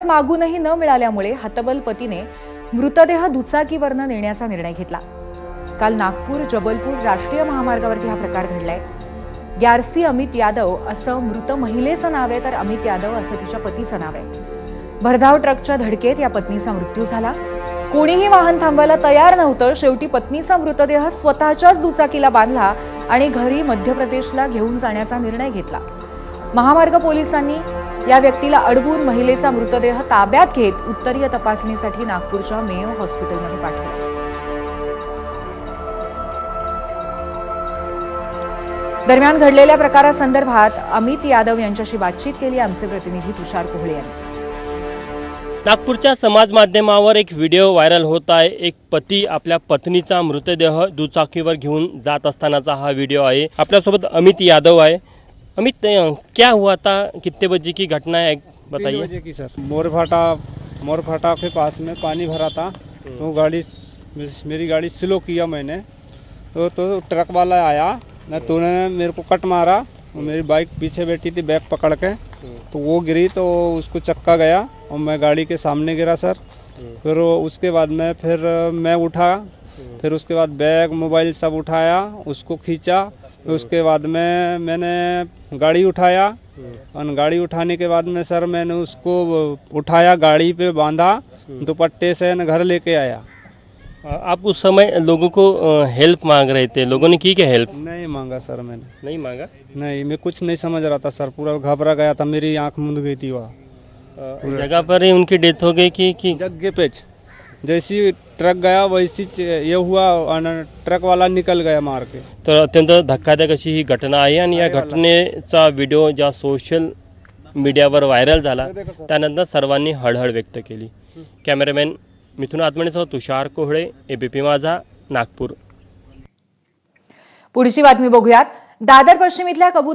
मागूनही न मिळाल्यामुळे हतबल पतीने मृतदेह दुचाकीवरनं नेण्याचा निर्णय घेतला। काल नागपूर जबलपूर राष्ट्रीय महामार्गावरती हा प्रकार घडलाय। ग्यारसी अमित यादव असं मृत महिलेचं नाव आहे, तर अमित यादव असं तिच्या पतीचं नाव आहे। भरधाव ट्रकच्या धडकेत या पत्नीचा मृत्यू झाला। कोणीही वाहन थांबवायला तयार नव्हतं। शेवटी पत्नीचा मृतदेह स्वतःच्याच दुचाकीला बांधला आणि घरी मध्य प्रदेशला घेऊन जाण्याचा निर्णय घेतला। महामार्ग पोलिसांनी या व्यक्तीला अडवून महिलेचा मृतदेह ताब्यात घेत उत्तरीय तपासणीसाठी नागपूरच्या मेयो हॉस्पिटलमध्ये पाठवला। दरम्यान घडलेल्या प्रकारासंदर्भात अमित यादव यांच्याशी बातचीत केली आमचे प्रतिनिधी तुषार कोहळे यांनी। नागपूरच्या समाज माध्यमावर एक व्हिडिओ व्हायरल होत आहे। एक पती आपल्या पत्नीचा मृतदेह दुचाकीवर घेऊन जात असतानाचा हा व्हिडिओ आहे। आपल्यासोबत अमित यादव आहे। अमित, क्या हुआ था, कितने बजे की घटना है, बताइए। 3 बजे की सर। मोरफाटा के पास में पानी भरा था, तो मेरी गाड़ी स्लो किया मैंने, तो ट्रक वाला आया ना, तो उन्होंने मेरे को कट मारा और मेरी बाइक पीछे बैठी थी बैग पकड़ के, तो वो गिरी तो उसको चक्का गया और मैं गाड़ी के सामने गिरा सर। फिर उसके बाद में फिर मैं उठा, फिर उसके बाद बैग मोबाइल सब उठाया, उसको खींचा। उसके बाद में मैंने गाड़ी उठाया और गाड़ी उठाने के बाद में सर मैंने उसको उठाया, गाड़ी पे बांधा, दुपट्टे से घर लेके आया। आप उस समय लोगों को हेल्प मांग रहे थे, लोगों ने की क्या हेल्प? नहीं मांगा सर मैंने, नहीं मांगा। नहीं, मैं कुछ नहीं समझ रहा था सर, पूरा घबरा गया था, मेरी आंख मूंद गई थी। वहाँ जगह पर ही उनकी डेथ हो गई कि जगह पे जैसी ट्रक गया वैसी ये हुआ, ट्रक वाला निकल गया मार के। तर अत्यंत धक्कादायक अशी ही घटना आहे आणि या घटनेचा व्हिडिओ ज्या सोशल मीडियावर व्हायरल झाला त्यानंतर सर्वांनी हळहळ व्यक्त केली। कॅमेरामॅन मिथुन आत्मनेसह तुषार कोहळे, एबीपी माझा, नागपूर। पुढची बातमी बघूयात। दादर पश्चिम इथल्या कबूतर